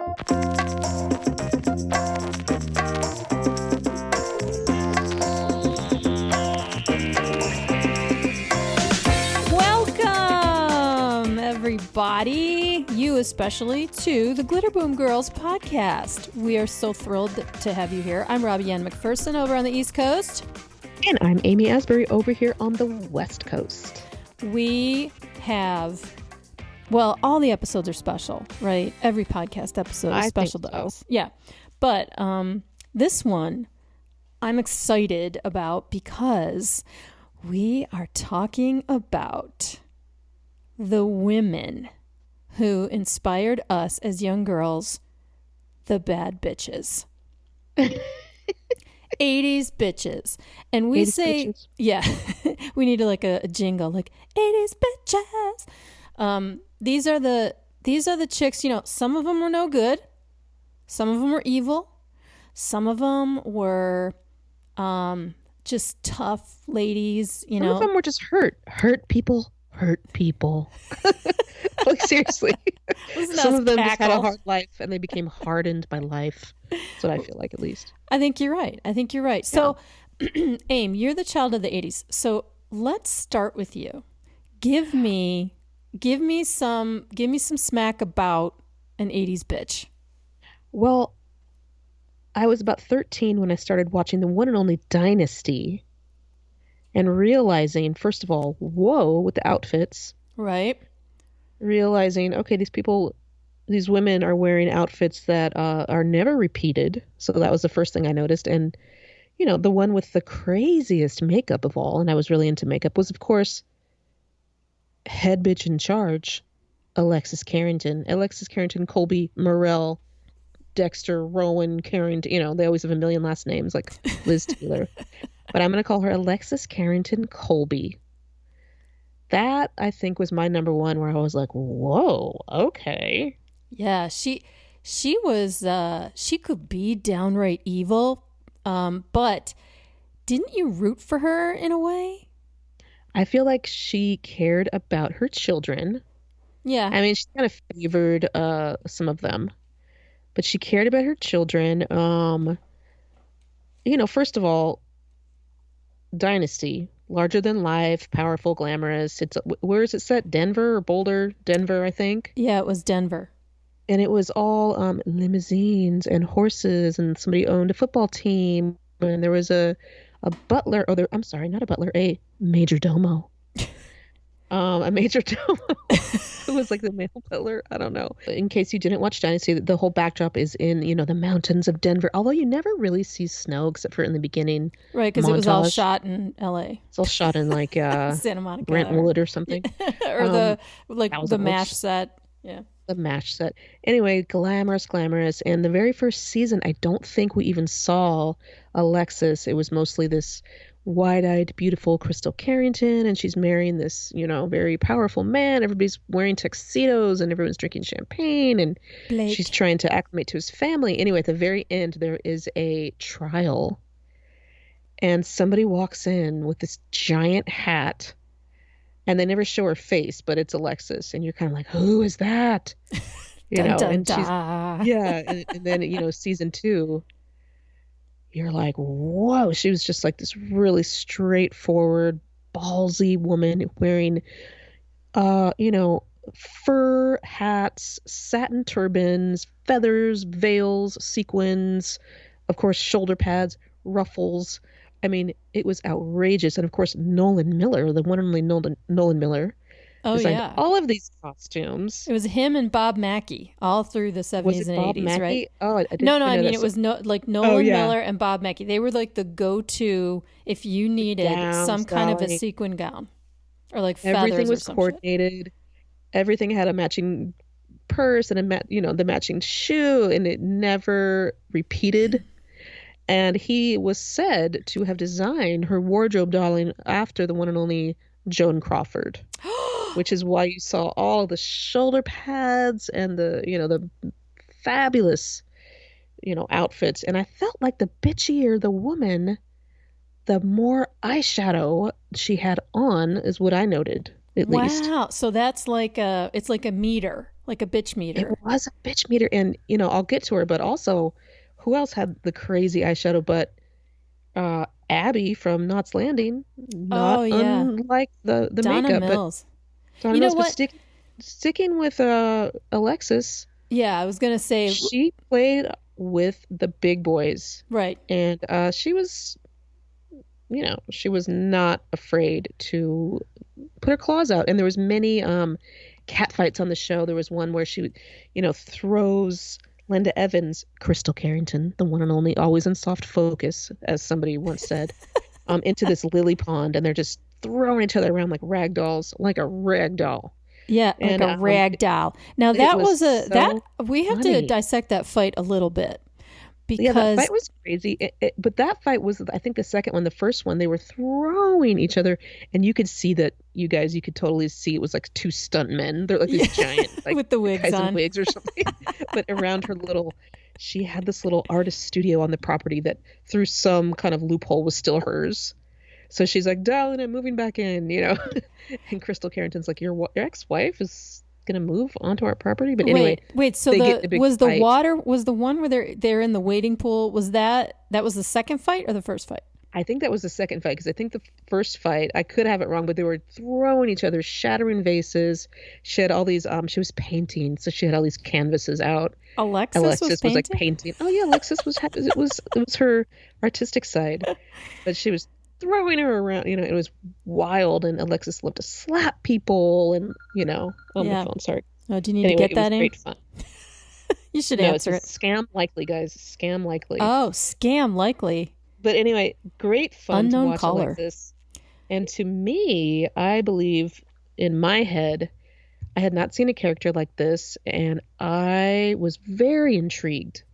Welcome, everybody, you especially, to the Glitter Boom Girls podcast. We are so thrilled to have you here. I'm Robbie Ann McPherson over on the East Coast. And I'm Amy Asbury over here on the West Coast. We have, well, all the episodes are special, right? Every podcast episode is special to us. Yeah. But this one I'm excited about because we are talking about the women who inspired us as young girls, the bad bitches. 80s bitches. And we say, bitches. Yeah, we need like a jingle, like 80s bitches. These are the chicks, you know, some of them were no good. Some of them were evil. Some of them were just tough ladies, you know. Some of them were just hurt people. Like, seriously. Some of them just had a hard life and they became hardened by life. That's what I feel like, at least. I think you're right. Yeah. So, Aim, you're the child of the 80s. So let's start with you. Give me some smack about an 80s bitch. Well, I was about 13 when I started watching the one and only Dynasty and realizing, first of all, whoa, with the outfits. Right. Realizing, okay, these women are wearing outfits that are never repeated. So that was the first thing I noticed. And, you know, the one with the craziest makeup of all, and I was really into makeup, was, of course, head bitch in charge, Alexis Carrington. Alexis Carrington, Colby, Morrell, Dexter, Rowan, Carrington. You know, they always have a million last names like Liz Taylor. But I'm going to call her Alexis Carrington Colby. That, I think, was my number one where I was like, whoa, okay. Yeah, she was, she could be downright evil, but didn't you root for her in a way? I feel like she cared about her children. Yeah. I mean, she kind of favored some of them, but she cared about her children. You know, first of all, Dynasty, larger than life, powerful, glamorous. Where is it set? Denver or Boulder? Denver, I think. Yeah, it was Denver. And it was all limousines and horses, and somebody owned a football team, and there was a butler. I'm sorry, not a butler, a major domo. A major domo. It was like the male butler. I don't know. In case you didn't watch Dynasty, the whole backdrop is in, you know, the mountains of Denver. Although you never really see snow except for in the beginning. Right, because it was all shot in L.A. It's all shot in like Santa Monica, Brentwood or something, or the MASH set. Yeah, the MASH set. Anyway, glamorous, and the very first season, I don't think we even saw Alexis. It was mostly this wide-eyed, beautiful Crystal Carrington, and she's marrying this, you know, very powerful man. Everybody's wearing tuxedos and everyone's drinking champagne, and Blake. She's trying to acclimate to his family. Anyway, at the very end, there is a trial, and somebody walks in with this giant hat, and they never show her face, but it's Alexis, and you're kind of like, who is that? You know, dun, and dun. she's, yeah, and then, you know, season 2, you're like, whoa, she was just like this really straightforward, ballsy woman wearing, you know, fur hats, satin turbans, feathers, veils, sequins, of course, shoulder pads, ruffles. I mean, it was outrageous. And of course, Nolan Miller, the one and only Nolan Miller, designed all of these costumes. It was him and Bob Mackie all through the 70s and Bob 80s, Mackie? right? Oh, I didn't No, I know mean, that. it was Nolan Miller and Bob Mackie. They were like the go-to if you needed some kind of a sequin gown or like feathers. Everything was or coordinated. Shit. Everything had a matching purse and the matching shoe, and it never repeated. And he was said to have designed her wardrobe, darling, after the one and only Joan Crawford, which is why you saw all the shoulder pads and the fabulous, outfits. And I felt like the bitchier the woman, the more eyeshadow she had on, is what I noted, at least. Wow. So that's like it's like a meter. like a bitch It meter. was a bitch meter, and I'll get to her, but also, who else had the crazy eyeshadow? But Abby from Knots Landing, Oh not yeah, unlike the Donna makeup, but Mills. Donna You know Mills. But what? sticking with Alexis, Yeah, I was gonna say she played with the big boys, right. and she was not afraid to put her claws out. And there was many cat fights on the show. There was one where she, throws Linda Evans, Crystal Carrington, the one and only, always in soft focus, as somebody once said, into this lily pond, and they're just throwing each other around like rag dolls, like a rag doll. Yeah, like And a rag doll. Now it that was was that so we have to funny. dissect that fight a little bit Yeah, that because fight was crazy. But that fight was, I think, the second one. The first one, they were throwing each other, and you could see that, you could totally see it was like two stunt men. They're like yeah, these giant, like with the wigs guys in on. wigs or something. But around she had this little artist studio on the property that, through some kind of loophole, was still hers. So she's like, darling, I'm moving back in. And Crystal Carrington's like, your ex-wife is gonna move onto our property. But anyway, Wait. So they get the big was the fight. water was the one where they're in the wading pool? Was that was the second fight or the first fight? I think that was the second fight, because I think the first fight, I could have it wrong, but they were throwing each other, shattering vases. She had all these, she was painting, so she had all these canvases out. Alexis Was like painting? painting. Oh yeah, Alexis was it was her artistic side, but she was throwing her around. It was wild, and Alexis loved to slap people, and on the Yeah. phone. Sorry. Oh, do you need to Anyway, get it was that in? great fun. You should No, it's a answer it. scam likely, guys. Scam likely. Oh, scam likely. But anyway, great fun to Unknown watch caller. Alexis. And to me, I believe, in my head, I had not seen a character like this, and I was very intrigued.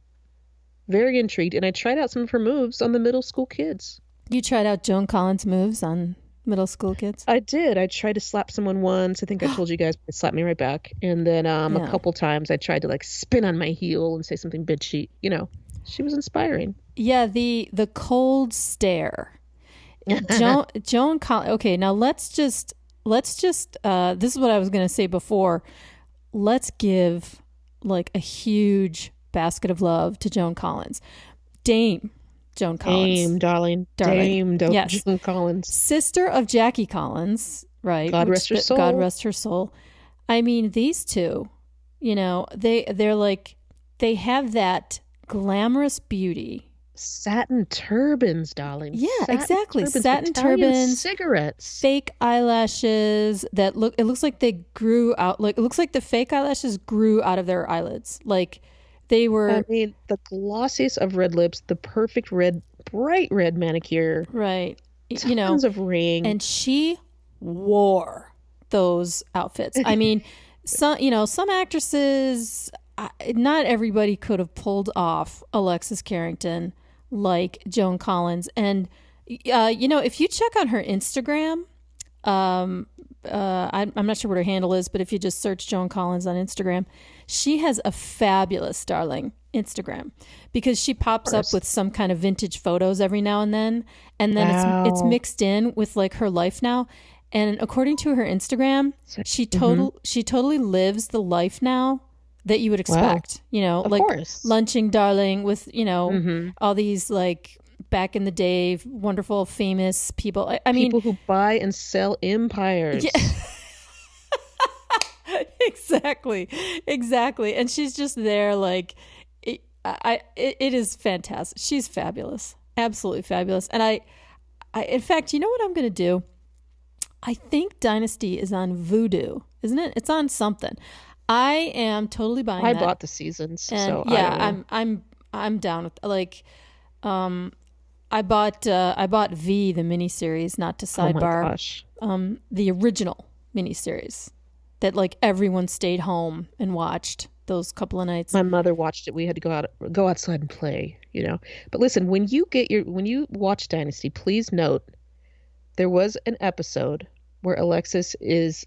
Very intrigued. And I tried out some of her moves on the middle school kids. You tried out Joan Collins moves on middle school kids? I did. I tried to slap someone once. I think I told you guys, it slapped me right back. And then a Yeah. couple times I tried to like spin on my heel and say something bitchy. She was inspiring. Yeah, the cold stare. Joan Collins. Okay, now let's just this is what I was going to say before. Let's give like a huge basket of love to Joan Collins. Dame Joan Collins. Dame, darling. Dame, Yes. Joan Collins. Sister of Jackie Collins, right? God rest her soul. God rest her soul. I mean, these two, they're like, they have that glamorous beauty. Satin turbans, darling. Yeah, Satin exactly. turbans, Satin Italian turbans, cigarettes. fake eyelashes that look. It looks like they grew out. Like it looks like the fake eyelashes grew out of their eyelids. Like they were. I mean, the glossiest of red lips, the perfect red, bright red manicure. Right. Tons of ring. And she wore those outfits. I mean, some actresses, not everybody could have pulled off Alexis Carrington like Joan Collins. And, if you check on her Instagram, I'm not sure what her handle is, but if you just search Joan Collins on Instagram, she has a fabulous, darling Instagram, because she pops up with some kind of vintage photos every now and then Wow. it's mixed in with like her life now. And according to her Instagram, she totally lives the life now that you would expect. Of like course. lunching, darling, with all these like back in the day wonderful famous people. I mean, people who buy and sell empires. yeah. Exactly. And she's just there like it is fantastic. She's fabulous. Absolutely fabulous. And I in fact, you know what I'm going to do? I think Dynasty is on Vudu, isn't it? It's on something. I am totally buying that. I bought the seasons, And so yeah, I don't know. I'm down with like I bought V, the miniseries, not to Oh my sidebar. gosh. The original miniseries that like everyone stayed home and watched those couple of nights. My mother watched it. We had to go outside and play. But listen, when you watch Dynasty, please note there was an episode where Alexis is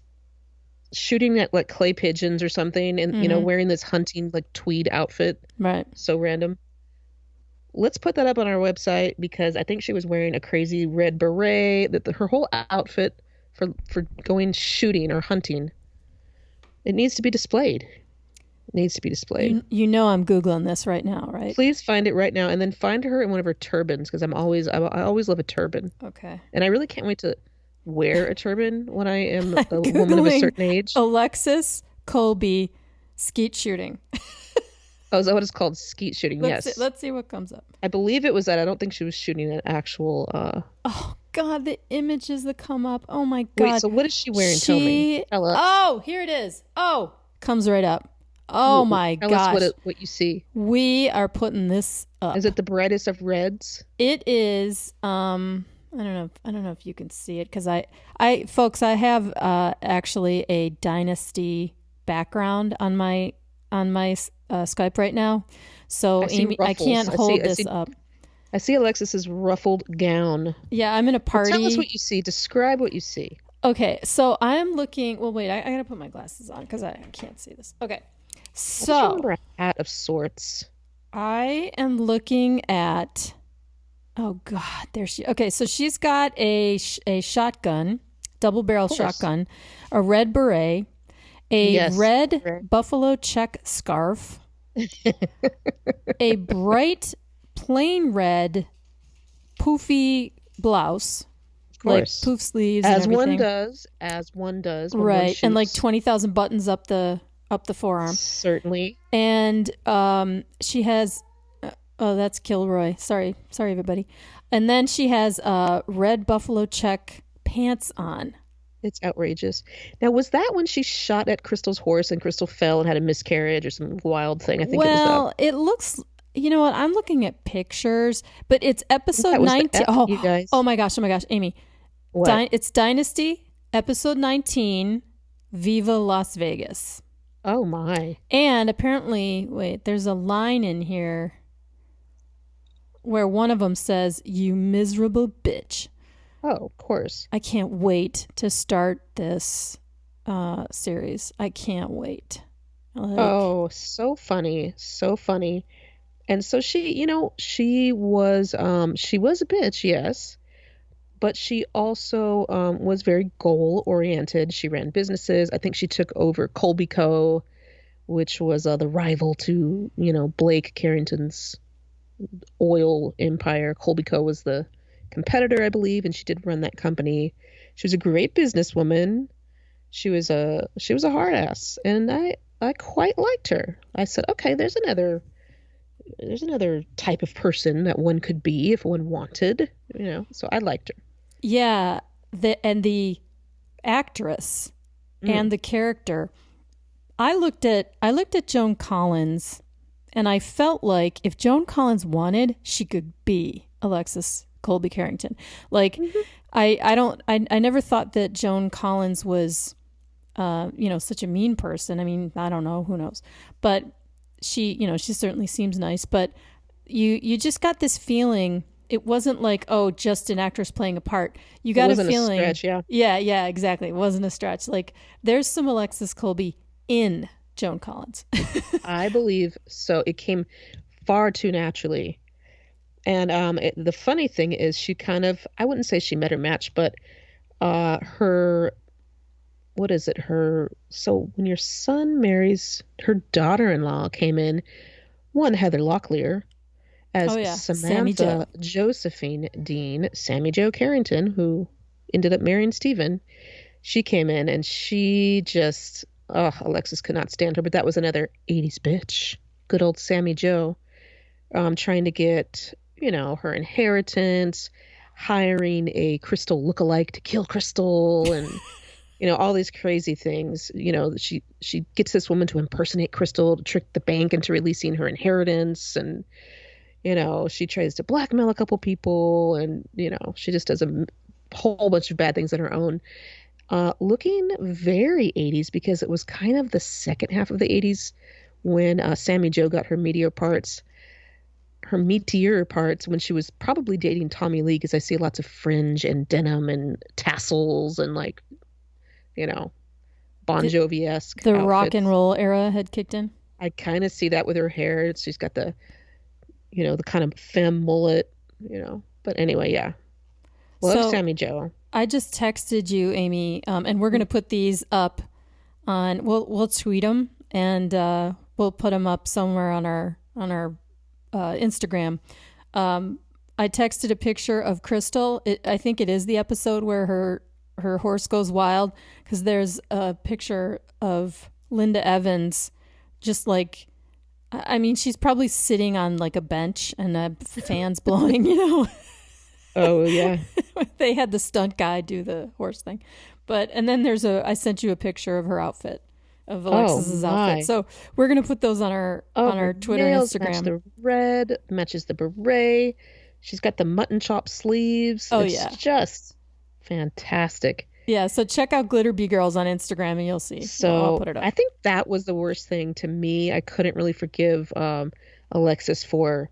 shooting at like clay pigeons or something, and wearing this hunting like tweed outfit. Right. So random. Let's put that up on our website, because I think she was wearing a crazy red beret. That her whole outfit for going shooting or hunting, it needs to be displayed. Needs to be displayed. You know I'm Googling this right now, right? Please find it right now, and then find her in one of her turbans because I always love a turban, Okay. and I really can't wait to wear a turban when I am I'm a woman of a Googling certain age. Alexis Colby skeet shooting. Oh, is that what it's called? Skeet shooting? Yes. Let's see what comes up. I believe it was that. I don't think she was shooting an actual. Oh God, the images that come up. Oh my God. Wait, so what is she wearing? Tell me. Tell us. Oh, here it is. Oh, comes right up. Oh my Tell gosh. us what you see. We are putting this up. Is it the brightest of reds? It is. I don't know if you can see it because folks, I have actually a Dynasty background on my Skype right now. So Amy, I can't hold this up. I see Alexis's ruffled gown. Yeah, I'm in a party. Tell us what you see. Describe what you see. Okay, so I'm looking. Well, wait, I gotta put my glasses on because I can't see this. Okay, so I remember a hat of sorts. I am looking at. Oh God, there she. Okay, so she's got a shotgun, double barrel shotgun, a red beret, a red buffalo check scarf, a bright plain red poofy blouse, like poof sleeves, as and everything. as one does, right? And like 20,000 buttons up the forearm, certainly. And she has. Oh, that's Kilroy. Sorry, everybody. And then she has red buffalo check pants on. It's outrageous. Now, was that when she shot at Crystal's horse and Crystal fell and had a miscarriage or some wild thing? I think it was that. Well, it looks. You know what? I'm looking at pictures, but it's episode 19. Oh my gosh, Amy. What? It's Dynasty, episode 19, Viva Las Vegas. Oh my. And apparently, wait, there's a line in here where one of them says, "You miserable bitch." Oh, of course. I can't wait to start this series. I can't wait. Oh, so funny. So funny. And so she was a bitch, yes. But she also was very goal oriented. She ran businesses. I think she took over Colby Co., which was the rival to, Blake Carrington's oil empire. Colby Co. was the competitor, I believe, and she did run that company. She was a great businesswoman. She was a hard ass, and I quite liked her. I said, okay, there's another type of person that one could be if one wanted, so I liked her. Yeah, the actress and the character. I looked at Joan Collins, and I felt like if Joan Collins wanted, she could be Alexis Colby Carrington. Like, I never thought that Joan Collins was, such a mean person. I mean, I don't know, who knows, but she certainly seems nice. But you just got this feeling. It wasn't like, oh, just an actress playing a part. You got a feeling. A stretch, yeah. Yeah, exactly. It wasn't a stretch. Like, there's some Alexis Colby in Joan Collins. I believe so. It came far too naturally. And the funny thing is she kind of, I wouldn't say she met her match, but so when your son marries, her daughter-in-law came in, one Heather Locklear, as Samantha Josephine Dean, Sammy Jo Carrington, who ended up marrying Stephen. She came in and she just, Alexis could not stand her, but that was another 80s bitch. Good old Sammy Jo, trying to get, her inheritance, hiring a Crystal lookalike to kill Crystal, and, all these crazy things. She gets this woman to impersonate Crystal to trick the bank into releasing her inheritance, and she tries to blackmail a couple people, and, she just does a whole bunch of bad things on her own. Looking very 80s because it was kind of the second half of the 80s when Sammy Jo got her meteor parts when she was probably dating Tommy Lee, because I see lots of fringe and denim and tassels and Bon Jovi-esque The outfits. rock and roll era had kicked in. I kind of see that with her hair. She's got the the kind of femme mullet, But anyway, yeah. Love Sammy Jo. I just texted you, Amy, and we're going to put these up on, we'll tweet them, and We'll put them up somewhere on our Instagram. I texted a picture of Crystal. I think it is the episode where her horse goes wild, because there's a picture of Linda Evans, just like, I mean, she's probably sitting on like a bench and the fans blowing, you know. Oh yeah. They had the stunt guy do the horse thing. And then I sent you a picture of her outfit, of Alexis's outfit. So we're going to put those on our Twitter and Instagram. Match the red, matches the beret. She's got the mutton chop sleeves. It's just fantastic. Yeah, so check out Glitterbee Girls on Instagram and you'll see. So I'll put it up. I think that was the worst thing to me. I couldn't really forgive Alexis for.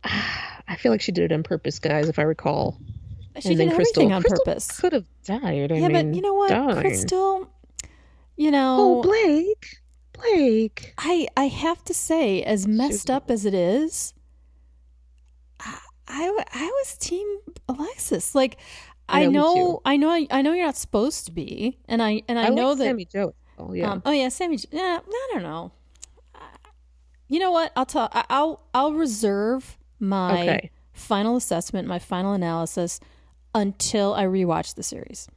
I feel like she did it on purpose, guys, if I recall. She did everything on purpose. Could have died. I mean, but you know what? darn. Crystal, you know. Oh, Blake. I have to say, as messed up as it is, I was team Alexis. Like, I know you're not supposed to be, and I know like that Sammy Jo. Oh yeah. Sammy. Yeah, I don't know. You know what? I'll reserve my final assessment, my final analysis, until I rewatch the series.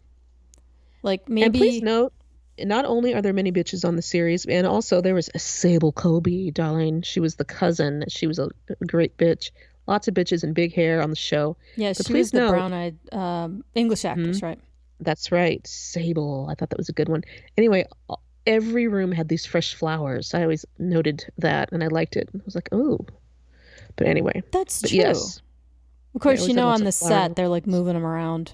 Like, maybe. And please note, not only are there many bitches on the series, and also there was a Sable Kobe, darling. She was the cousin. She was a great bitch. Lots of bitches and big hair on the show. Yeah, she was the brown-eyed English actress, right? That's right. Sable. I thought that was a good one. Anyway, every room had these fresh flowers. I always noted that, and I liked it. I was like, oh. But anyway. That's true. Yes. Of course, on the set, they're like moving them around.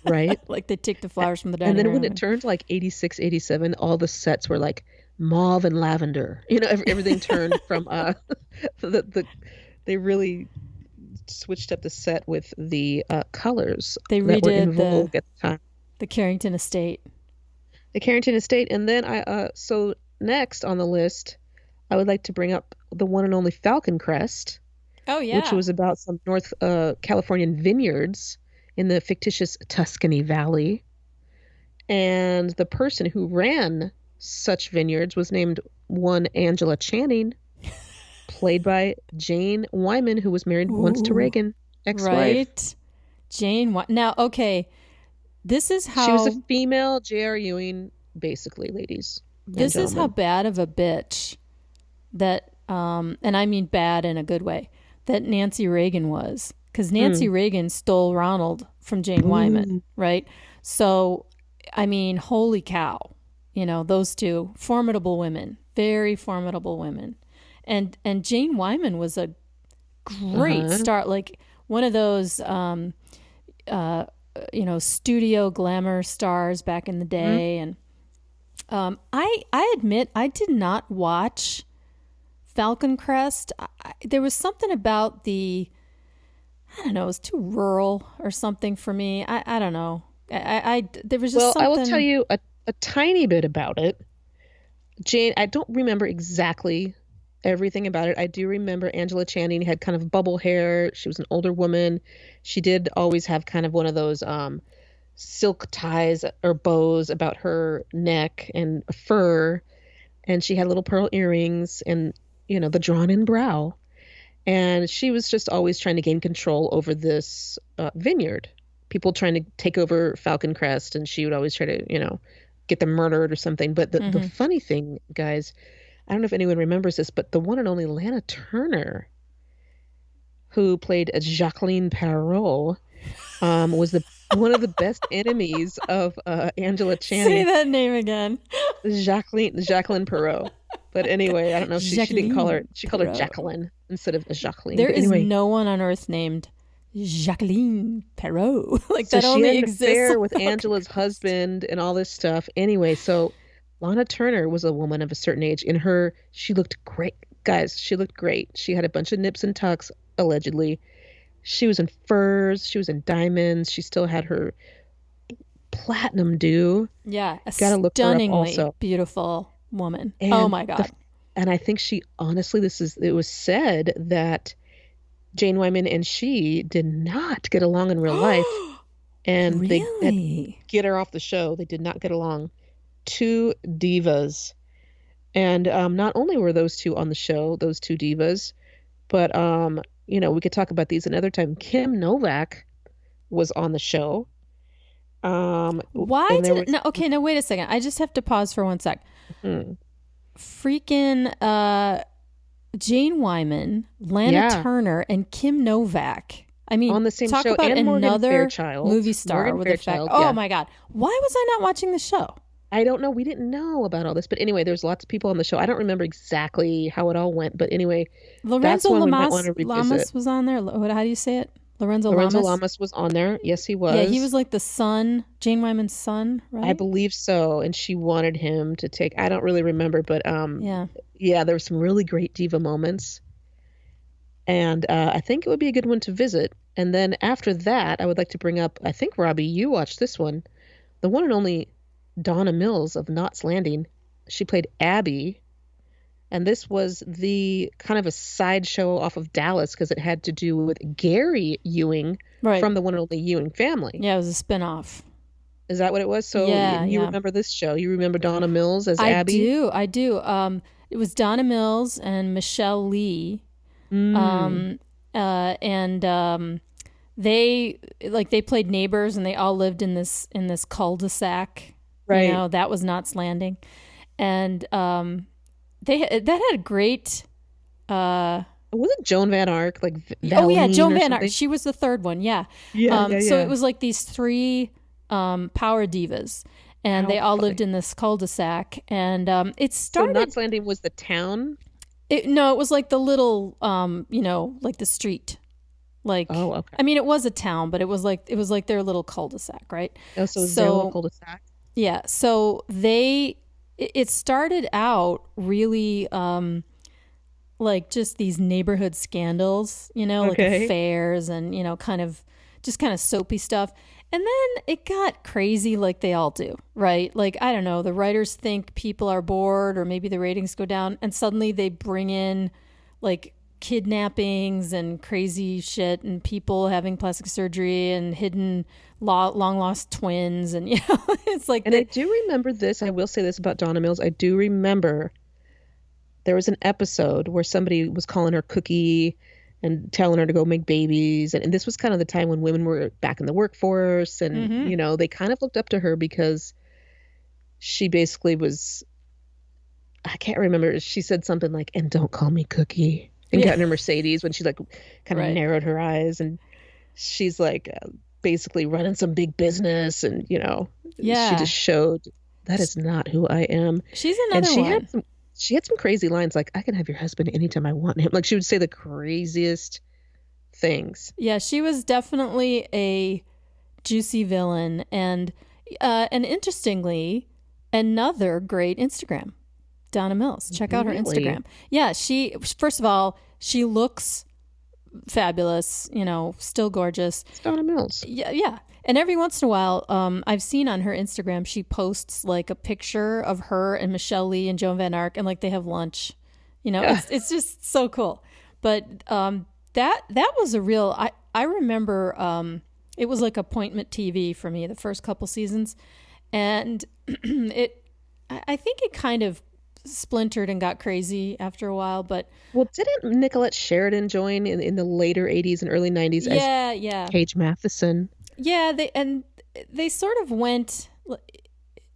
Right? Like they take the flowers from the dining room. And then when it turned like 86, 87, all the sets were like mauve and lavender. You know, everything turned from they really switched up the set with the colors they that were in redid vogue at the time. The Carrington Estate. And then so next on the list, I would like to bring up the one and only Falcon Crest. Oh yeah. Which was about some North Californian vineyards in the fictitious Tuscany Valley. And the person who ran such vineyards was named one Angela Channing, played by Jane Wyman, who was married once to Reagan, ex-wife. Right. Jane Now, okay, this is how... She was a female J.R. Ewing, basically, ladies. This is how bad of a bitch that, and I mean bad in a good way, that Nancy Reagan was. Because Nancy Reagan stole Ronald from Jane Wyman, right? So, I mean, holy cow. You know, those two formidable women, very formidable women. And Jane Wyman was a great star, like one of those, studio glamour stars back in the day. And I admit I did not watch Falcon Crest. There was something about I don't know, it was too rural or something for me. I don't know. There was just something. I will tell you a tiny bit about it. Jane, I don't remember exactly everything about it. I do remember Angela Channing had kind of bubble hair. She was an older woman. She did always have kind of one of those silk ties or bows about her neck and fur. And she had little pearl earrings and, the drawn-in brow. And she was just always trying to gain control over this vineyard. People trying to take over Falcon Crest, and she would always try to, get them murdered or something. But the funny thing, guys, I don't know if anyone remembers this, but the one and only Lana Turner, who played Jacqueline Perrault, was one of the best enemies of Angela Channing. Say that name again. Jacqueline Perrault. But anyway, I don't know if she didn't call her. She called her Jacqueline instead of Jacqueline. There is no one on earth named Jacqueline Perrault. Like so that only exists. She had an affair with Angela's husband and all this stuff. Anyway, so Lana Turner was a woman of a certain age. She looked great. Guys, she looked great. She had a bunch of nips and tucks, allegedly. She was in furs. She was in diamonds. She still had her platinum do. Yeah, gotta look her up stunningly also. Beautiful woman. And oh my God. And I think she honestly, it was said that Jane Wyman and she did not get along in real life. And really? They get her off the show. They did not get along. Two divas. And not only were those two on the show, those two divas, but we could talk about these another time. Kim Novak was on the show. Why And there did it? was No, okay, now wait a second. I just have to pause for one sec. hmm, Freaking Jane Wyman, Lana yeah, Turner, and Kim Novak. I mean, on the same talk show, about and Morgan another Fairchild. movie star Morgan with a fact. Fairchild, Oh yeah. my God. Why was I not watching the show? I don't know. We didn't know about all this, but anyway, there's lots of people on the show. I don't remember exactly how it all went, but anyway, that's Lorenzo one we might want to Lamas revisit. was on there. How do you say it? Lorenzo Lorenzo Lamas? Lamas was on there. Yes, he Yeah, he was. was like the son, Jane Wyman's son, I right? believe so. And she wanted him to take, I don't really remember, but Yeah. yeah, there were some really great diva moments. And I think it would be a good one to visit. And then after that, I would like to bring up, I think, Robbie, you watched this one, the one and only Donna Mills of Knots Landing. She played Abby. And this was the kind of a sideshow off of Dallas because it had to do with Gary Ewing Right. from the one and only Ewing family. Yeah, it was a spin-off. Is that what it was? So Yeah, you yeah. remember this show? You remember Donna Mills as I Abby? do. I do. It was Donna Mills and Michelle Lee. Mm, Um, and they played neighbors, and they all lived in this cul-de-sac. right. That was Knots Landing, and that had a great. Wasn't Joan Van Ark like Oh yeah, Valine Joan or Van Ark. something? She was the third one. Yeah. Yeah, yeah, So yeah. it was like these three power divas, and How they all lived funny. in this cul-de-sac, and it So started. Knots Landing was the town? No, it was like the little, like the street. Oh, okay. I mean, it was a town, but it was like their little cul-de-sac, right? Oh, so it was their little So cul-de-sac? yeah, so it started out really like just these neighborhood scandals, like Okay. affairs and kind of soapy stuff. And then it got crazy like they all do, right? Like, I don't know, the writers think people are bored or maybe the ratings go down and suddenly they bring in like kidnappings and crazy shit and people having plastic surgery and hidden long lost twins and it's like And I do remember this. I will say this about Donna Mills. I do remember there was an episode where somebody was calling her Cookie and telling her to go make babies. And this was kind of the time when women were back in the workforce. And, Mhm. they kind of looked up to her because she basically was, I can't remember. She said something like, and don't call me Cookie. And got Yeah. in a Mercedes when she like kind of Right. narrowed her eyes. And she's like basically running some big business. And, she Yeah. just showed that is not who I am. She's And another one. she had some crazy lines like, I can have your husband anytime I want him. Like she would say the craziest things. Yeah, she was definitely a juicy villain, and interestingly, another great Instagram, Donna Mills. Check out her Really? Instagram. Yeah, she first of all, she looks fabulous. Still gorgeous. It's Donna Mills. Yeah, yeah. And every once in a while, I've seen on her Instagram, she posts like a picture of her and Michelle Lee and Joan Van Ark, and like they have lunch. Yeah. It's just so cool. But that was a real. I remember it was like appointment TV for me the first couple seasons, and I think it kind of splintered and got crazy after a while. But Well, didn't Nicolette Sheridan join in the later 80s and early 90s as yeah, yeah. Paige Matheson? Yeah, they sort of went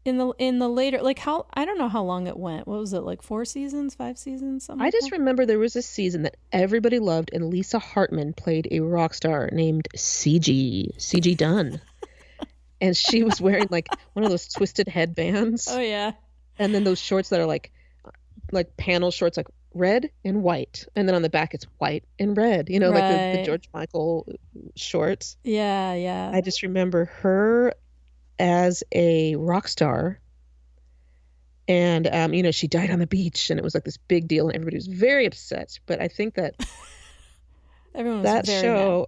in the later, like, how I don't know how long it went. What was it, like 4 seasons, 5 seasons, something I like just that? remember there was a season that everybody loved, and Lisa Hartman played a rock star named CG Dunn. And she was wearing like one of those twisted headbands, Oh yeah, and then those shorts that are like panel shorts, like red and white, and then on the back it's white and red. Like the right. George Michael shorts. Yeah, yeah, I just remember her as a rock star, and she died on the beach, and it was like this big deal, and everybody was very upset. But I think that everyone was that very mad. show.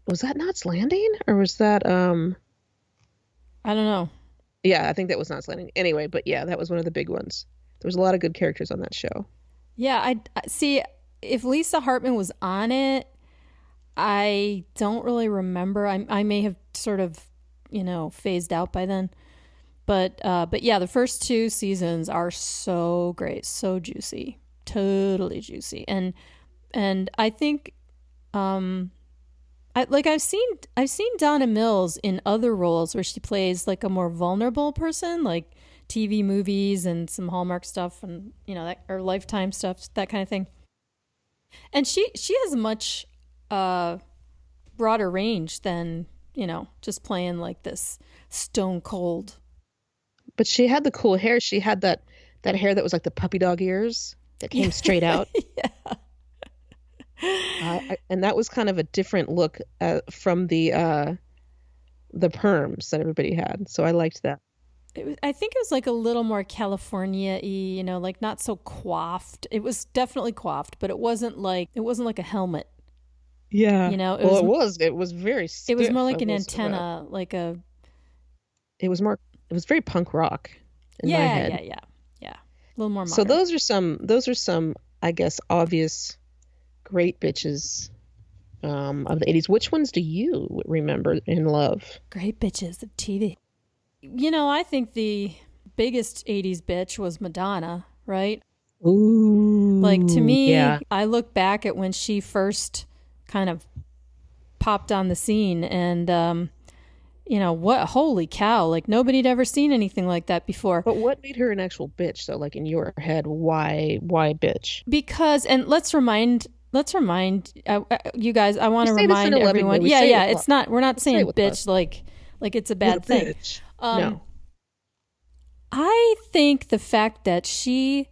Was that Knots Landing, or was that I don't know. Yeah, I think that was Knots Landing. Anyway, but yeah, that was one of the big ones. There was a lot of good characters on that show. Yeah, I see. If Lisa Hartman was on it, I don't really remember. I may have sort of phased out by then. But yeah, the first two seasons are so great, so juicy, totally juicy, and I think I've seen Donna Mills in other roles where she plays like a more vulnerable person, like TV movies and some Hallmark stuff, and that, or Lifetime stuff, that kind of thing. And she has a much broader range than just playing like this stone cold. But she had the cool hair. She had that hair that was like the puppy dog ears that came straight out. Yeah. And that was kind of a different look from the perms that everybody had. So I liked that. I think it was like a little more California-y, like not so coiffed. It was definitely coiffed, but it wasn't like a helmet. Yeah. It was very stiff. It was more like an antenna, like a. It was very punk rock in my head. Yeah. A little more modern. So those are some, I guess, obvious great bitches of the 80s. Which ones do you remember and love? Great bitches of TV. I think the biggest 80s bitch was Madonna, right? Ooh. Like, to me, yeah. I look back at when she first kind of popped on the scene, and holy cow, like nobody had ever seen anything like that before. But what made her an actual bitch, though? Like, in your head, why bitch? Because, and let's remind you guys, I want to remind everyone. Yeah, it's not, we're not saying bitch like it's a bad thing. Bitch. No. I think the fact that she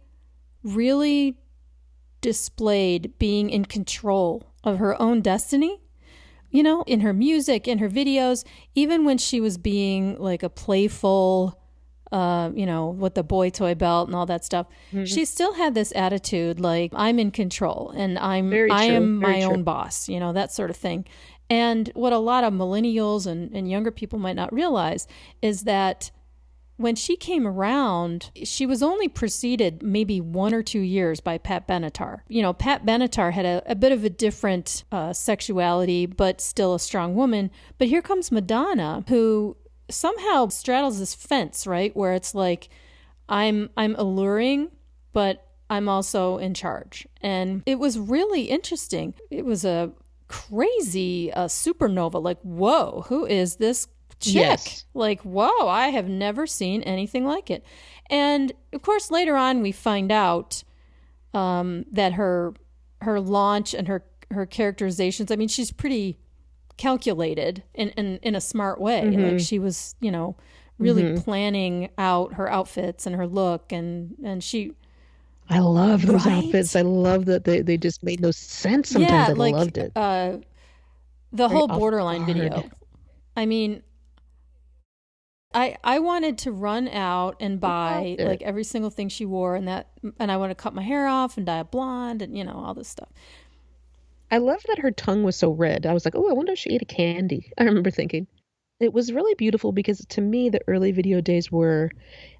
really displayed being in control of her own destiny, in her music, in her videos, even when she was being like a playful, with the boy toy belt and all that stuff, she still had this attitude like, I'm in control and I am my own boss, that sort of thing. And what a lot of millennials and younger people might not realize is that when she came around, she was only preceded maybe 1 or 2 years by Pat Benatar. Pat Benatar had a bit of a different sexuality, but still a strong woman. But here comes Madonna, who somehow straddles this fence, right? Where it's like, I'm alluring, but I'm also in charge. And it was really interesting. It was a crazy supernova. Like, whoa, who is this chick? Yes. Like, whoa, I have never seen anything like it. And of course, later on, we find out that her launch and her characterizations, I mean, she's pretty calculated in a smart way. Like, she was, really planning out her outfits and her look, and she. I love those outfits. I love that they just made no sense sometimes. I loved it. The whole Borderline video. I mean, I wanted to run out and buy like every single thing she wore, and I want to cut my hair off and dye it blonde, and all this stuff. I love that her tongue was so red. I was like, oh, I wonder if she ate a candy. I remember thinking. It was really beautiful because, to me, the early video days were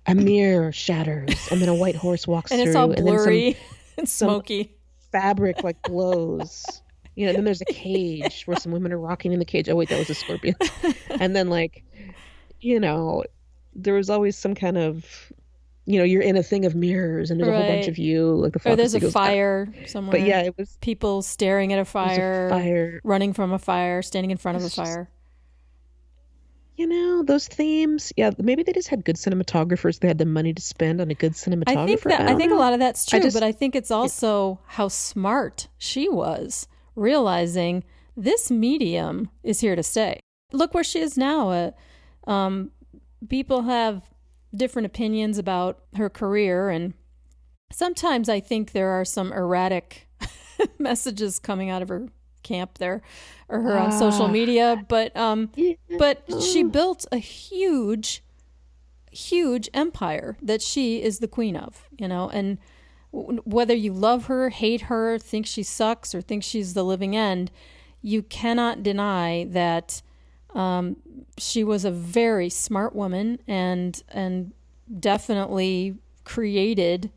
a mirror shatters and then a white horse walks and through. It's all blurry and smoky. Fabric like glows. Then there's a cage where some women are rocking in the cage. Oh, wait, that was a scorpion. And then, like, there was always some kind of, you're in a thing of mirrors and there's a whole bunch of you. Like or there's a fire somewhere. But yeah, it was people staring at a fire, running from a fire, standing in front of a fire. Those themes, yeah, maybe they just had good cinematographers. They had the money to spend on a good cinematographer. I think a lot of that's true, but I think it's also how smart she was, realizing this medium is here to stay. Look where she is now. People have different opinions about her career, and sometimes I think there are some erratic messages coming out of her camp there, or her on social media, but she built a huge empire that she is the queen of, and whether you love her, hate her, think she sucks, or think she's the living end, you cannot deny that she was a very smart woman and definitely created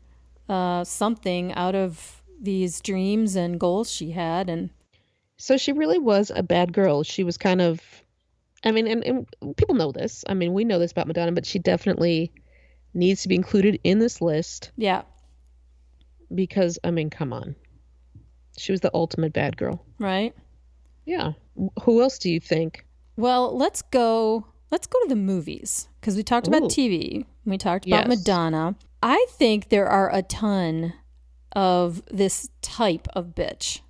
something out of these dreams and goals she had. And so she really was a bad girl. She was kind of I mean, and people know this. I mean, we know this about Madonna, but she definitely needs to be included in this list Yeah. because, I mean, come on. She was the ultimate bad girl. Right. Yeah. Who else do you think? Well, let's go to the movies because we talked about Ooh, TV. We talked about yes. Madonna. I think there are a ton of this type of bitch,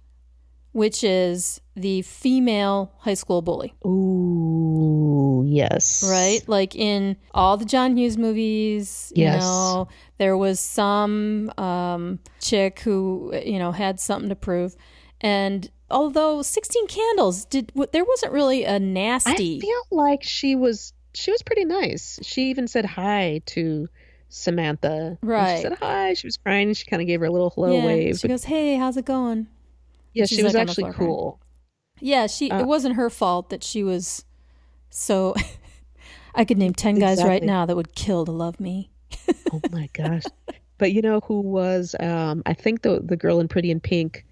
which is the female high school bully. Ooh, yes. Right? Like in all the John Hughes movies, Yes. there was some chick who, had something to prove. And although 16 Candles there wasn't really a I nasty. feel like she was pretty nice. She even said hi to Samantha. And she Right. said hi. She was crying and she kind of gave her a little hello Yeah. wave. She But goes, "Hey, how's it going?" yeah, And she's she was like on the actually floor crying. cool. Yeah, Uh, it wasn't her fault that she was so I could name 10 guys right exactly. now that would kill to love me. Oh my gosh. But you know who was I think the girl in Pretty in Pink,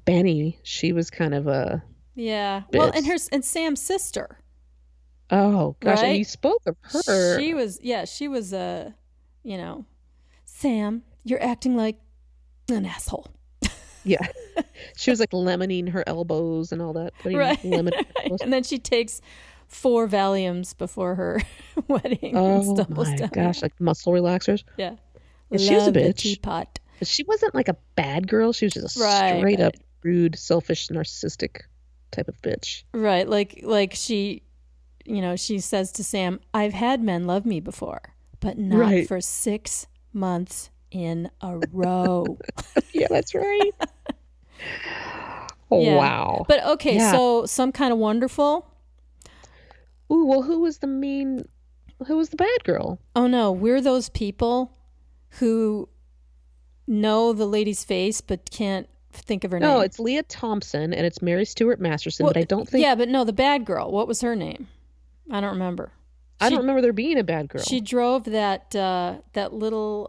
Benny, she was kind of a Yeah. Well, bitch. and Sam's sister, Oh gosh, and you right? spoke of her. She was a, you know, Sam, you're acting like an asshole. Yeah. She was like lemoning her elbows and all that, putting Right. lemon in her elbows. And then she takes 4 Valiums before her wedding and Oh stumbles my down the gosh, aisle. like muscle relaxers. Yeah. Yeah, she was a Love the bitch. teapot. But she wasn't like a bad girl. She was just a Right, straight up right. rude, selfish, narcissistic type of bitch. Right. Like she says to Sam, "I've had men love me before, but not Right. for 6 months in a row." Yeah, that's right. Oh, Yeah. wow. But okay, Yeah. so Some Kind of Wonderful. Ooh, well, who was the bad girl? Oh no, we're those people who know the lady's face but can't think of her No, name. it's Leah Thompson and it's Mary Stuart Masterson, Well, but I don't think, yeah, but no, the bad girl. What was her name? I don't remember. I don't She remember there being a bad she girl. drove that little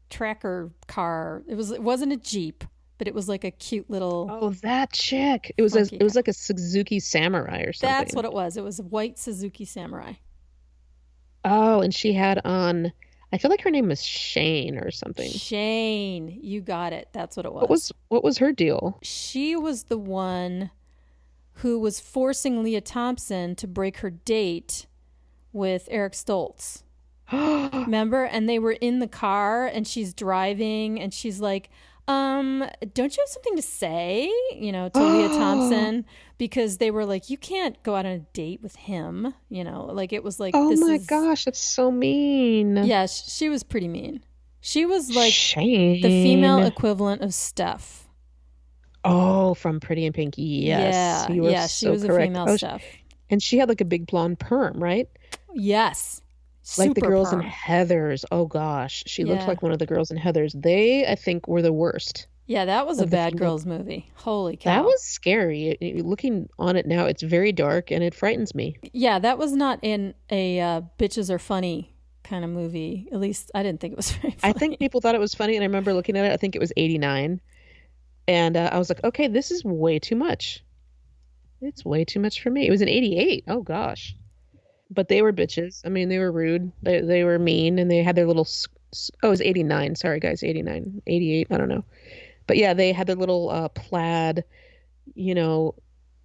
tracker car. It wasn't a Jeep, but it was like a cute little Oh, that chick. flunky It was car. like a Suzuki Samurai or That's something. what it was. It was a white Suzuki Samurai. Oh, and she had on, I feel like her name was Shane or something. Shane, you got it. That's what it was. What was her deal? She was the one who was forcing Leah Thompson to break her date with Eric Stoltz. Remember? And they were in the car and she's driving and she's like, don't you have something to say, to Leah Oh, Thompson? Because they were like, you can't go out on a date with him, like it was like, oh this my is, gosh, that's so mean. yeah, she was pretty mean. She was like the female Shane. equivalent of Steph. Oh, from Pretty in Pink. Yes, Yeah, you were yeah, she so was a correct. female Oh, Steph. and she had like a big blonde perm, right? Yes, Like the super girls in perm. Heathers. Oh gosh, she looked Yeah. like one of the girls in Heathers. They, I think, were the worst Yeah, that was a of the bad female. girls movie. Holy That cow. was scary. Looking on it now, it's very dark and it frightens me. Yeah, that was not in a bitches are funny kind of movie. At least I didn't think it was very I think funny. people thought it was funny, and I remember looking at it. I think it was 89, and I was like, okay, this is way too much. It's way too much for me. It was an 88. Oh gosh. But they were bitches. I mean, they were rude. They were mean, and they had their little. Oh, it was 89. Sorry, guys, 89, 88. I don't know. But yeah, they had their little plaid, you know,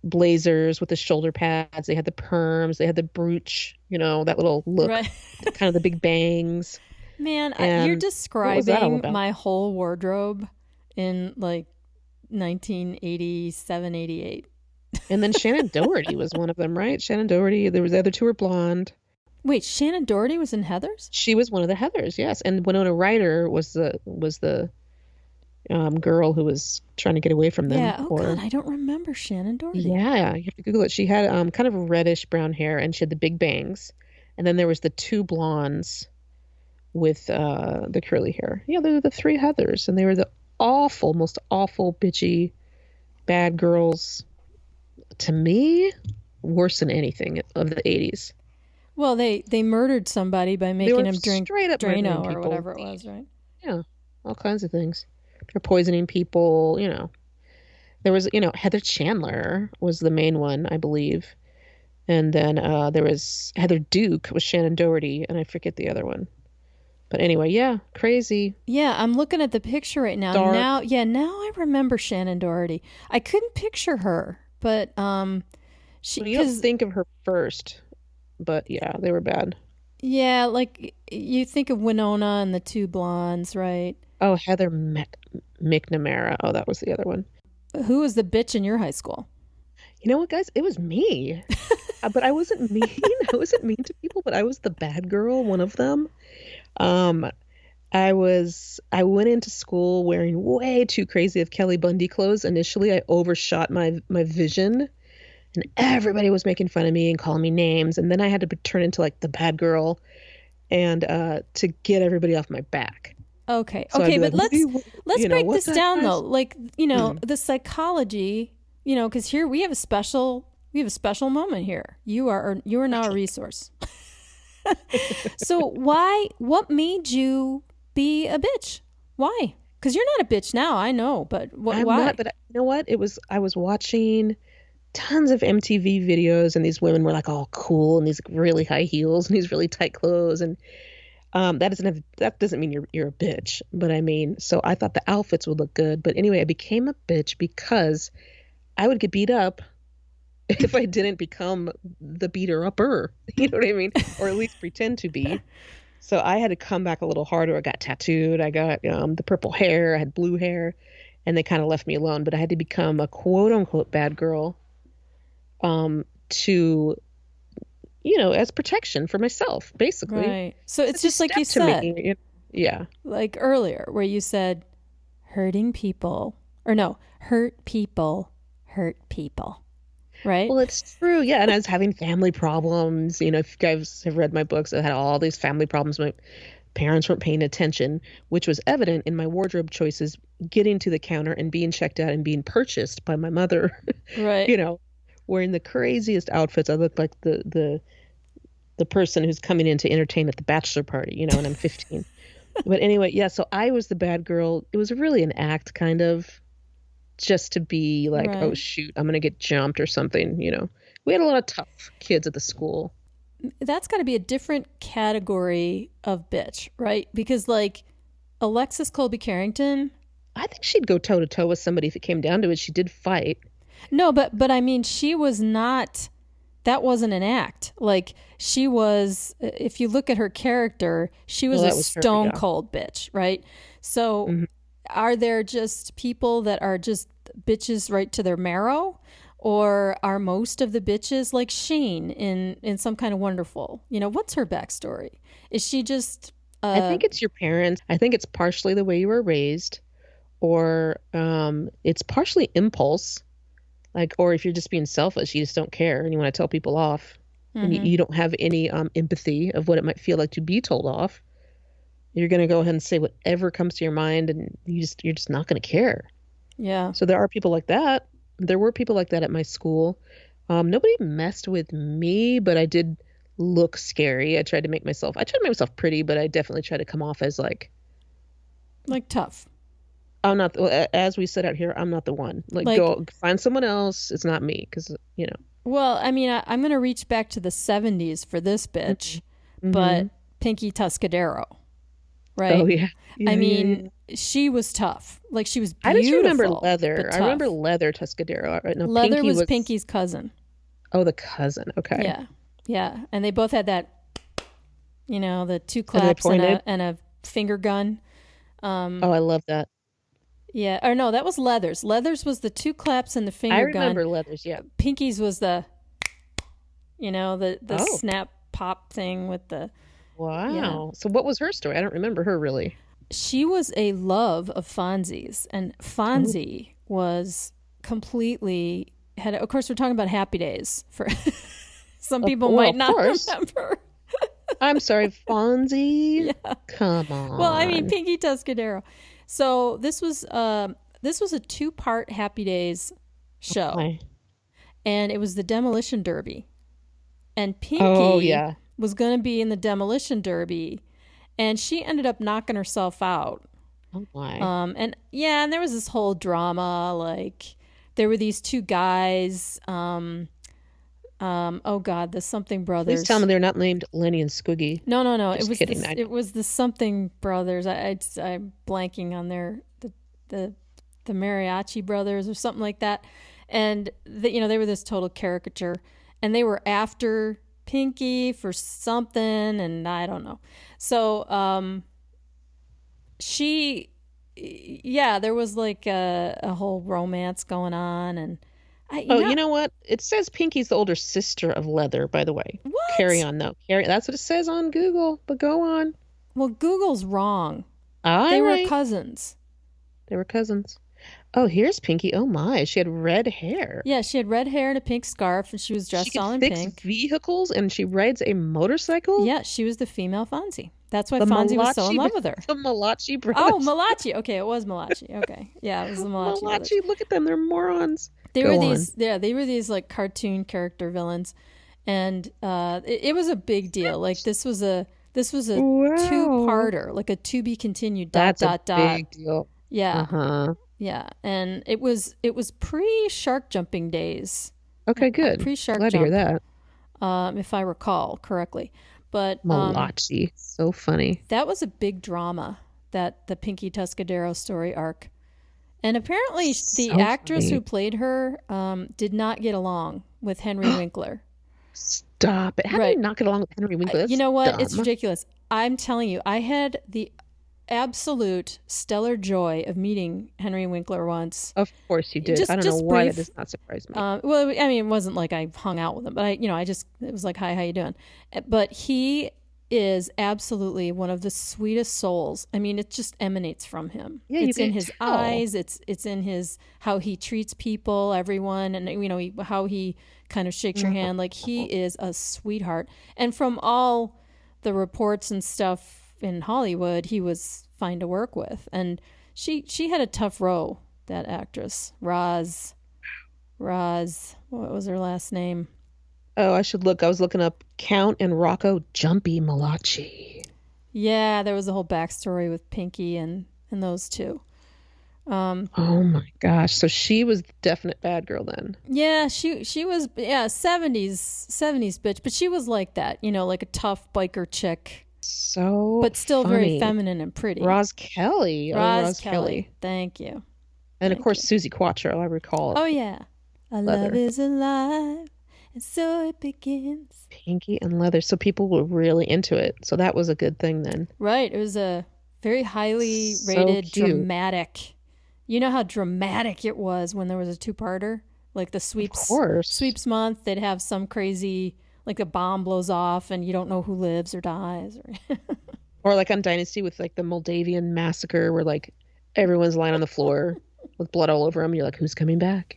blazers with the shoulder pads. They had the perms. They had the brooch. That little look, Right. kind of the big bangs. Man, you're And what was that all describing about? my whole wardrobe in like 1987, 88. And then Shannon Doherty was one of them, right? Shannon Doherty. There was the other two were blonde. Wait, Shannon Doherty was in Heathers? She was one of the Heathers, yes. And Winona Ryder was the girl who was trying to get away from them. Yeah. Oh, God, Or I don't remember Shannon Doherty. yeah, you have to Google it. She had kind of reddish brown hair, and she had the big bangs. And then there was the two blondes with the curly hair. Yeah, they were the three Heathers, and they were the most awful, bitchy, bad girls. To me, worse than anything of the 80s. Well, they murdered somebody by They making were him drink straight up murdering Drano or people. whatever it was, right? Yeah, all kinds of things. They're poisoning people. There was, Heather Chandler was the main one, I believe. And then there was Heather Duke with Shannon Doherty, and I forget the other one. But anyway, yeah, crazy, Yeah, I'm looking at the picture right now. dark. Now I remember Shannon Doherty. I couldn't picture her, but she Well, you don't because think of her first, but yeah, they were bad. yeah, like you think of Winona and the two blondes, right? Oh, McNamara. Oh, that was the other one. Who was the bitch in your high school? You know what, guys? It was me. But I wasn't mean. I wasn't mean to people, but I was the bad girl, one of them. Um, I went into school wearing way too crazy of Kelly Bundy clothes. Initially, I overshot my vision, and everybody was making fun of me and calling me names. And then I had to turn into like the bad girl and to get everybody off my back. Okay. So I'd Okay, be but like, let's break what's this that, down though. guys? Like, the psychology, cuz here we have a special moment here. You are now a resource. So what made you be a bitch? Why? Cuz you're not a bitch now, I know, but I'm not, why? but you know what? I was watching tons of MTV videos, and these women were like all cool and these really high heels and these really tight clothes, and that doesn't mean you're a bitch, but I mean, so I thought the outfits would look good, but anyway, I became a bitch because I would get beat up if I didn't become the beater upper. You know what I mean? Or at least pretend to be. So I had to come back a little harder. I got tattooed. I got the purple hair. I had blue hair, and they kind of left me alone. But I had to become a quote unquote bad girl, to as protection for myself, basically. Right. So It's it's just just a like you step to me. said, Yeah. like earlier where you said hurting people or no, hurt people, right? Well, it's true. Yeah. And I was having family problems. If you guys have read my books, I had all these family problems. My parents weren't paying attention, which was evident in my wardrobe choices, getting to the counter and being checked out and being purchased by my mother, Right. you know, wearing the craziest outfits. I looked like the person who's coming in to entertain at the bachelor party, and I'm 15. But anyway, yeah, so I was the bad girl. It was really an act, kind of, just to be like, oh Right. shoot, I'm gonna get jumped or something. We had a lot of tough kids at the school. That's got to be a different category of bitch, right? Because like Alexis Colby Carrington, I think she'd go toe to toe with somebody if it came down to it. She did fight. no, but I mean, she was not. That wasn't an act. Like she was. If you look at her character, she was Well, a that was her, stone yeah. cold bitch, right? So, Hmm. are there just people that are just bitches right to their marrow, or are most of the bitches like Shane in some kind of wonderful? What's her backstory? Is she just I think it's your parents. I think it's partially the way you were raised, or it's partially impulse. Like, or if you're just being selfish, you just don't care and you want to tell people off, and you, mm-hmm. you don't have any empathy of what it might feel like to be told off. You're going to go ahead and say whatever comes to your mind, and you're just not going to care. Yeah. So there are people like that. There were people like that at my school. Nobody messed with me, but I did look scary. I tried to make myself pretty, but I definitely tried to come off as like, Like tough. I'm not, as we said out here, I'm not the one. Like, Like, go find someone else. It's not me. Because. well, I mean, I'm going to reach back to the 70s for this bitch, Mm-hmm. but Pinky Tuscadero, Oh, right? yeah. I Yeah, yeah, mean, yeah. she was tough. Like, she was I just remember beautiful, Leather. but I remember tough. Leather Tuscadero. Right now, Leather Pinky was was, Pinky's cousin. oh, the cousin. Okay. Yeah. Yeah. And they both had that, the two And they claps and pointed. a finger gun. Oh, I love that. Yeah. Or no, that was Leather's. Leather's was the two claps and the I finger gun. remember Leathers. Yeah. Pinky's was the Oh, snap pop thing with the, yeah. wow. So what was her story? I don't remember her really. She was a love of Fonzie's, and Oh, Fonzie was completely had. Of course, we're talking about Happy Days. For some people, well, might of not course. remember. I'm sorry, Fonzie. Yeah. Come Well, I mean, on. Pinky Tuscadero. So this was a two-part Happy Days show, Why? and it was the Demolition Derby, and Oh, Pinky yeah. was going to be in the Demolition Derby, and she ended up knocking herself out. Oh, my. And yeah, and there was this whole drama. Like, there were these two guys. Oh God, the something brothers. Please tell me they're not named Lenny and Squiggy. No. Just kidding. It was the something brothers. I'm blanking on the Mariachi brothers or something like that. And they were this total caricature, and they were after Pinky for something, and I don't know. So there was like a whole romance going on, and you know what? It says Pinky's the older sister of Leather, by the way. What? Carry on, though. That's what it says on Google, but go on. Well, Google's wrong. They were cousins. They were cousins. Oh, here's Pinky. Oh my, she had red hair. Yeah, she had red hair and a pink scarf, and she was dressed all in pink. She can fix vehicles, and she rides a motorcycle? Yeah, she was the female Fonzie. That's why Fonzie was so in love with her. The Malachi brothers. Oh, Malachi. Okay, it was Malachi. Okay. Yeah, it was the Malachi brothers. Look at them. They're morons. They were these like cartoon character villains, and it was a big deal. Like this was a two-parter, like a to be continued. That's a big deal. Yeah. Uh-huh. Yeah, and it was pre-shark jumping days. Okay, good. Pre-shark Glad jump, to hear that. If I recall correctly, but Malachi, so funny. That was a big drama, that the Pinky Tuscadero story arc, and apparently the actress who played her did not get along with Henry Winkler. Stop it! How do you not get along with Henry Winkler? That's you know what? dumb. It's ridiculous. I'm telling you, I had the absolute stellar joy of meeting Henry Winkler once. Of course you did. I don't know why that does not surprise me. Well, I mean, it wasn't like I hung out with him, but it was like, hi, how you doing? But he is absolutely one of the sweetest souls. I mean, it just emanates from him. Yeah, it's in his eyes. It's in his, how he treats people, everyone, and how he kind of shakes your hand. Like, he is a sweetheart. And from all the reports and stuff in Hollywood, he was fine to work with, and she had a tough row, that actress Roz, what was her last name? Oh, I should look. I was looking up Count and Rocco Jumpy Malachi. Yeah, there was a whole backstory with Pinky and those two. Oh my gosh, so she was the definite bad girl then. Yeah, she was 70s bitch, but she was like that, like a tough biker chick. But still funny. Very feminine and pretty. Roz Kelly. Roz Kelly. Thank you. And of course, Susie Quattro, I recall. Oh, yeah. A love is alive, and so it begins. Pinky and Leather. So people were really into it. So that was a good thing then. Right. It was a very highly rated, dramatic. You know how dramatic it was when there was a two-parter? Like the sweeps month, they'd have some crazy... like a bomb blows off and you don't know who lives or dies. Or like on Dynasty with like the Moldavian massacre where like everyone's lying on the floor with blood all over them. You're like, who's coming back?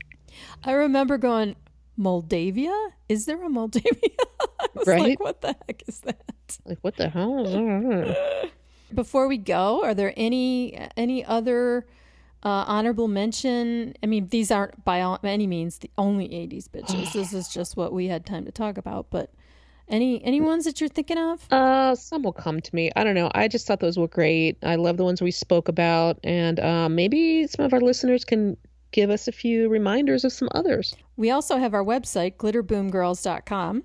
I remember going, Moldavia? Is there a Moldavia? I was like, what the heck is that? Like, what the hell is that? Before we go, are there any other honorable mention? I mean, these aren't by any means the only 80s bitches. This is just what we had time to talk about. But any ones that you're thinking of? Some will come to me. I don't know. I just thought those were great. I love the ones we spoke about. And maybe some of our listeners can give us a few reminders of some others. We also have our website, glitterboomgirls.com,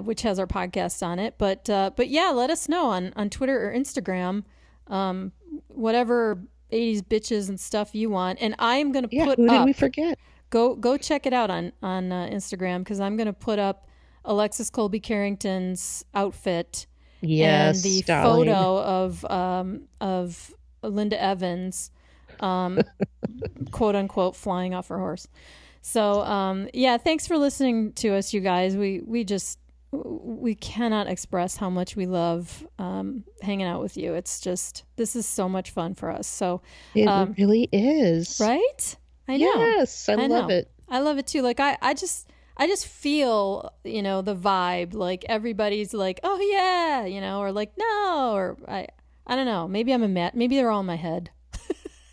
which has our podcast on it. But yeah, let us know on Twitter or Instagram, whatever 80s bitches and stuff you want, and I'm gonna put up. Who did we forget? Go check it out on Instagram, because I'm gonna put up Alexis Colby Carrington's outfit. Yes, and the darling. photo of Linda Evans, quote unquote, flying off her horse. So yeah, thanks for listening to us, you guys. We cannot express how much we love hanging out with you. It's just, this is so much fun for us. So it really is. Right? I know. Yes, I love it. I love it too. Like I just feel, the vibe. Like everybody's like, oh yeah, or like, no, or I don't know. Maybe maybe they're all in my head.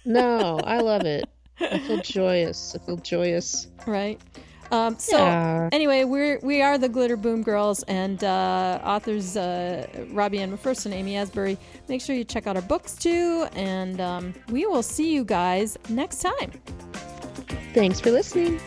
No, I love it. I feel joyous. Right. Anyway, we are the Glitter Boom Girls, and authors Robbie Ann McPherson and Amy Asbury. Make sure you check out our books too, and we will see you guys next time. Thanks for listening.